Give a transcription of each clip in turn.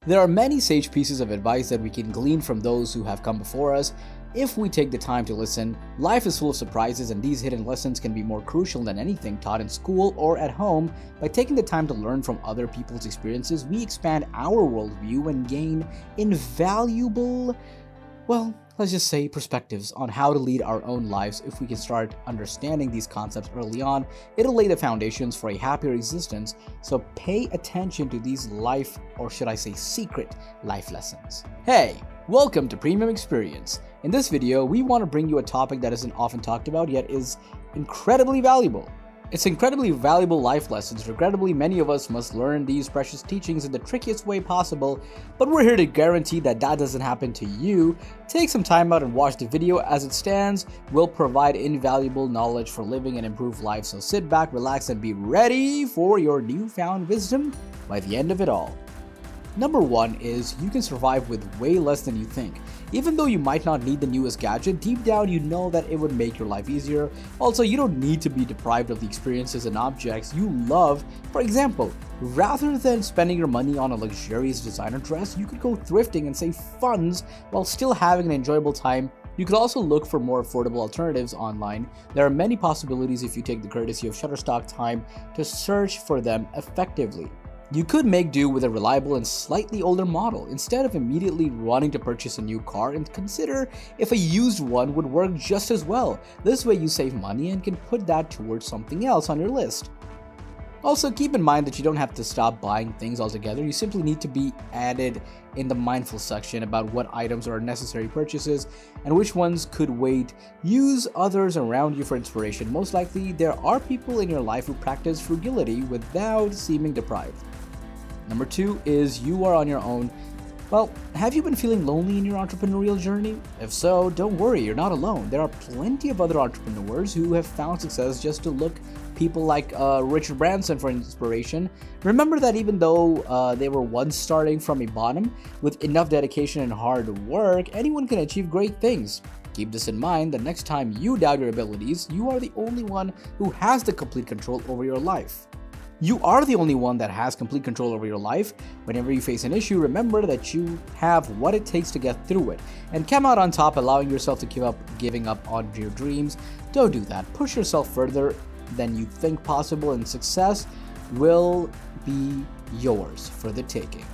There are many sage pieces of advice that we can glean from those who have come before us. If we take the time to listen, life is full of surprises, and these hidden lessons can be more crucial than anything taught in school or at home. By taking the time to learn from other people's experiences, we expand our worldview and gain invaluable, let's just say perspectives on how to lead our own lives. If we can start understanding these concepts early on, it'll lay the foundations for a happier existence. So pay attention to these life, or should I say secret life lessons. Hey, welcome to Premium Experience. In this video, we want to bring you a topic that isn't often talked about yet is incredibly valuable. It's incredibly valuable life lessons. Regrettably, many of us must learn these precious teachings in the trickiest way possible, but we're here to guarantee that doesn't happen to you. Take some time out and watch the video. As it stands, will provide invaluable knowledge for living an improved life. So sit back, relax, and be ready for your newfound wisdom by the end of it all. Number 1 is you can survive with way less than you think. Even though you might not need the newest gadget, deep down you know that it would make your life easier. Also, you don't need to be deprived of the experiences and objects you love. For example, rather than spending your money on a luxurious designer dress, you could go thrifting and save funds while still having an enjoyable time. You could also look for more affordable alternatives online. There are many possibilities if you take the courtesy of Shutterstock time to search for them effectively. You could make do with a reliable and slightly older model instead of immediately running to purchase a new car, and consider if a used one would work just as well. This way you save money and can put that towards something else on your list. Also, keep in mind that you don't have to stop buying things altogether. You simply need to be added in the mindful section about what items are necessary purchases and which ones could wait. Use others around you for inspiration. Most likely, there are people in your life who practice frugality without seeming deprived. Number 2 is you are on your own. Well, have you been feeling lonely in your entrepreneurial journey? If so, don't worry, you're not alone. There are plenty of other entrepreneurs who have found success. Just to look people like Richard Branson for inspiration. Remember that even though they were once starting from a bottom, with enough dedication and hard work, anyone can achieve great things. Keep this in mind. The next time you doubt your abilities, you are the only one who has the complete control over your life. You are the only one that has complete control over your life. Whenever you face an issue, remember that you have what it takes to get through it and come out on top. Allowing yourself to giving up on your dreams, don't do that. Push yourself further than you think possible, and success will be yours for the taking.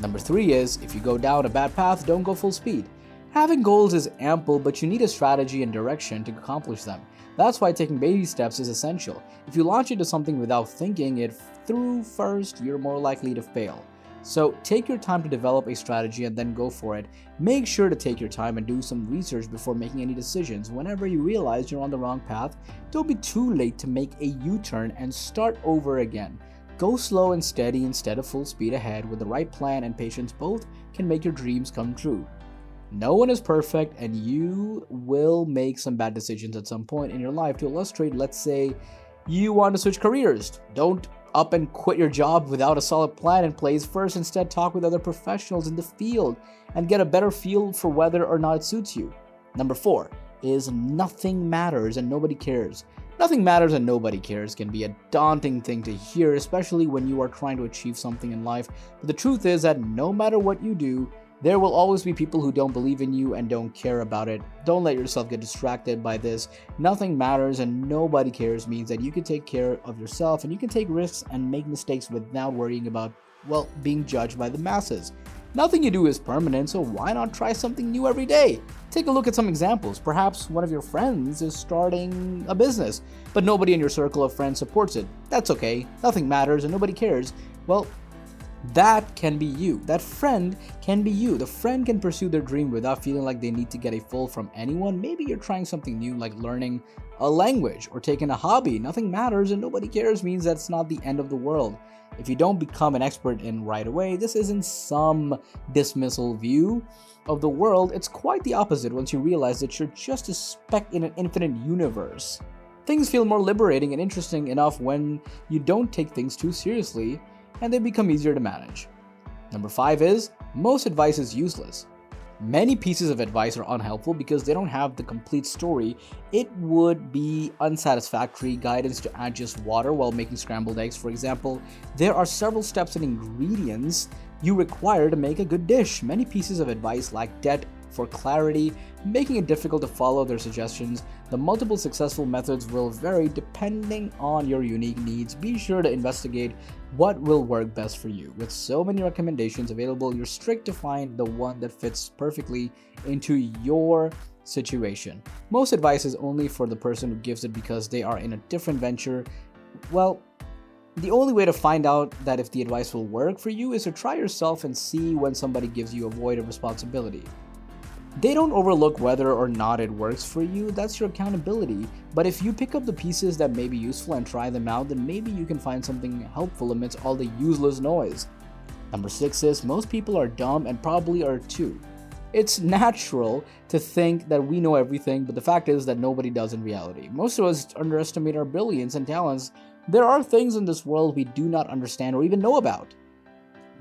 Number 3 is if you go down a bad path, don't go full speed. Having goals is ample, but you need a strategy and direction to accomplish them. That's why taking baby steps is essential. If you launch into something without thinking it through first, you're more likely to fail. So take your time to develop a strategy and then go for it. Make sure to take your time and do some research before making any decisions. Whenever you realize you're on the wrong path, don't be too late to make a U-turn and start over again. Go slow and steady instead of full speed ahead. With the right plan and patience, both can make your dreams come true. No one is perfect, and you will make some bad decisions at some point in your life. To illustrate, let's say you want to switch careers. Don't up and quit your job without a solid plan in place. First, instead, talk with other professionals in the field and get a better feel for whether or not it suits you. Number 4 is nothing matters and nobody cares. Nothing matters and nobody cares can be a daunting thing to hear, especially when you are trying to achieve something in life. But the truth is that no matter what you do, there will always be people who don't believe in you and don't care about it. Don't let yourself get distracted by this. Nothing matters and nobody cares means that you can take care of yourself and you can take risks and make mistakes without worrying about, being judged by the masses. Nothing you do is permanent, so why not try something new every day? Take a look at some examples. Perhaps one of your friends is starting a business, but nobody in your circle of friends supports it. That's okay. Nothing matters and nobody cares. That can be you. That friend can be you. The friend can pursue their dream without feeling like they need to get a full from anyone. Maybe you're trying something new like learning a language or taking a hobby. Nothing matters and nobody cares means that's not the end of the world. If you don't become an expert in right away, this isn't some dismissal view of the world. It's quite the opposite once you realize that you're just a speck in an infinite universe. Things feel more liberating and interesting enough when you don't take things too seriously, and they become easier to manage. Number 5 is most advice is useless. Many pieces of advice are unhelpful because they don't have the complete story. It would be unsatisfactory guidance to add just water while making scrambled eggs, for example. There are several steps and ingredients you require to make a good dish. Many pieces of advice lack depth for clarity, making it difficult to follow their suggestions. The multiple successful methods will vary depending on your unique needs. Be sure to investigate what will work best for you. With so many recommendations available, you're strict to find the one that fits perfectly into your situation. Most advice is only for the person who gives it because they are in a different venture. Well, the only way to find out that if the advice will work for you is to try yourself and see when somebody gives you a void of responsibility. They don't overlook whether or not it works for you, that's your accountability. But if you pick up the pieces that may be useful and try them out, then maybe you can find something helpful amidst all the useless noise. Number 6 is most people are dumb and probably are too. It's natural to think that we know everything, but the fact is that nobody does in reality. Most of us underestimate our brilliance and talents. There are things in this world we do not understand or even know about.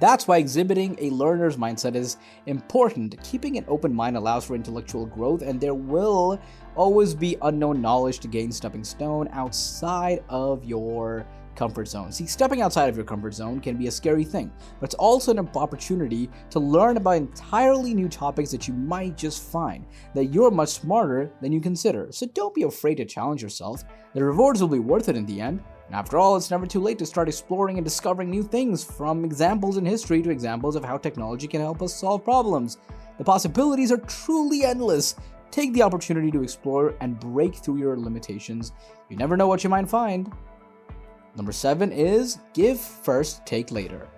That's why exhibiting a learner's mindset is important. Keeping an open mind allows for intellectual growth, and there will always be unknown knowledge to gain stepping stone outside of your comfort zone. See, stepping outside of your comfort zone can be a scary thing, but it's also an opportunity to learn about entirely new topics that you might just find that you're much smarter than you consider. So don't be afraid to challenge yourself. The rewards will be worth it in the end. And after all, it's never too late to start exploring and discovering new things, from examples in history to examples of how technology can help us solve problems. The possibilities are truly endless. Take the opportunity to explore and break through your limitations. You never know what you might find. Number 7 is give first, take later.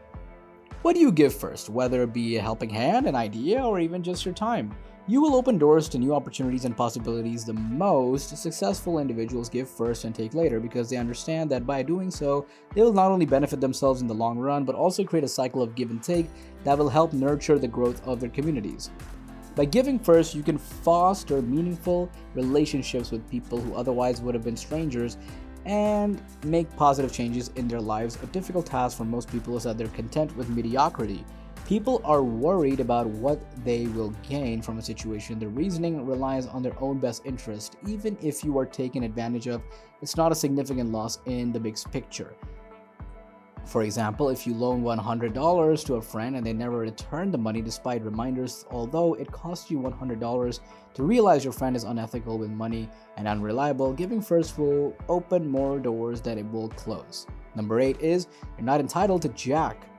What do you give first, whether it be a helping hand, an idea, or even just your time? You will open doors to new opportunities and possibilities. The most successful individuals give first and take later because they understand that by doing so, they will not only benefit themselves in the long run, but also create a cycle of give and take that will help nurture the growth of their communities. By giving first, you can foster meaningful relationships with people who otherwise would have been strangers and make positive changes in their lives. A difficult task for most people is that they're content with mediocrity. People are worried about what they will gain from a situation. Their reasoning relies on their own best interest. Even if you are taken advantage of, it's not a significant loss in the big picture. For example, if you loan $100 to a friend and they never return the money despite reminders, although it costs you $100 to realize your friend is unethical with money and unreliable, giving first will open more doors than it will close. Number 8 is you're not entitled to jack.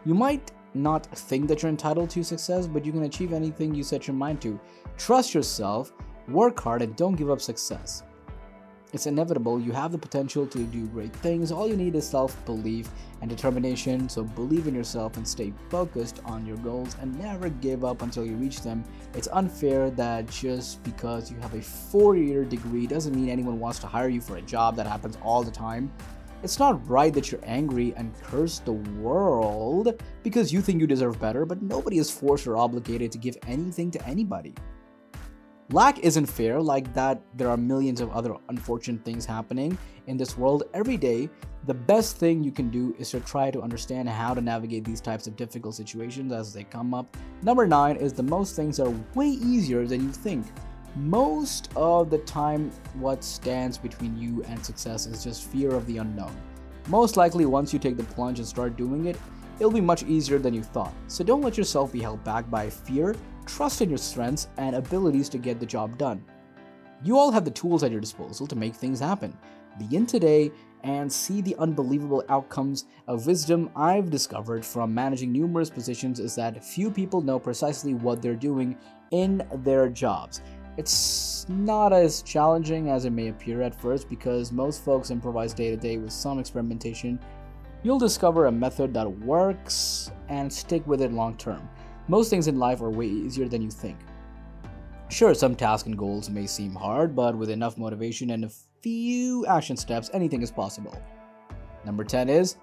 You might not think that you're entitled to success, but you can achieve anything you set your mind to. Trust yourself, work hard, and don't give up success. It's inevitable. You have the potential to do great things. All you need is self-belief and determination. So believe in yourself and stay focused on your goals and never give up until you reach them. It's unfair that just because you have a 4-year degree doesn't mean anyone wants to hire you for a job that happens all the time. It's not right that you're angry and curse the world because you think you deserve better, but nobody is forced or obligated to give anything to anybody. Lack isn't fair, like that there are millions of other unfortunate things happening in this world every day. The best thing you can do is to try to understand how to navigate these types of difficult situations as they come up. Number 9 is the most things are way easier than you think. Most of the time, what stands between you and success is just fear of the unknown. Most likely, once you take the plunge and start doing it, it'll be much easier than you thought. So don't let yourself be held back by fear. Trust in your strengths and abilities to get the job done. You all have the tools at your disposal to make things happen. Begin today and see the unbelievable outcomes. Of wisdom I've discovered from managing numerous positions is that few people know precisely what they're doing in their jobs. It's not as challenging as it may appear at first because most folks improvise day to day with some experimentation. You'll discover a method that works and stick with it long term. Most things in life are way easier than you think. Sure, some tasks and goals may seem hard, but with enough motivation and a few action steps, anything is possible. Number 10 is,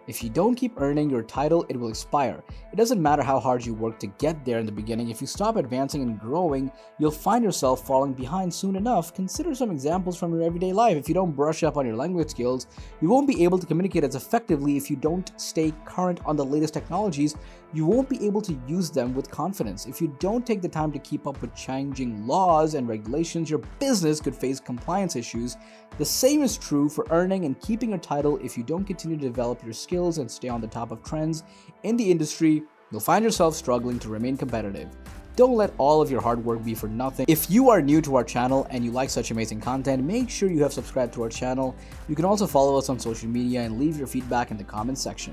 if you don't keep earning your title, it will expire. It doesn't matter how hard you work to get there in the beginning. If you stop advancing and growing, you'll find yourself falling behind soon enough. Consider some examples from your everyday life. If you don't brush up on your language skills, you won't be able to communicate as effectively. If you don't stay current on the latest technologies, you won't be able to use them with confidence. If you don't take the time to keep up with changing laws and regulations, your business could face compliance issues. The same is true for earning and keeping your title. If you don't continue to develop your skills and stay on the top of trends in the industry, you'll find yourself struggling to remain competitive. Don't let all of your hard work be for nothing. If you are new to our channel and you like such amazing content, make sure you have subscribed to our channel. You can also follow us on social media and leave your feedback in the comments section.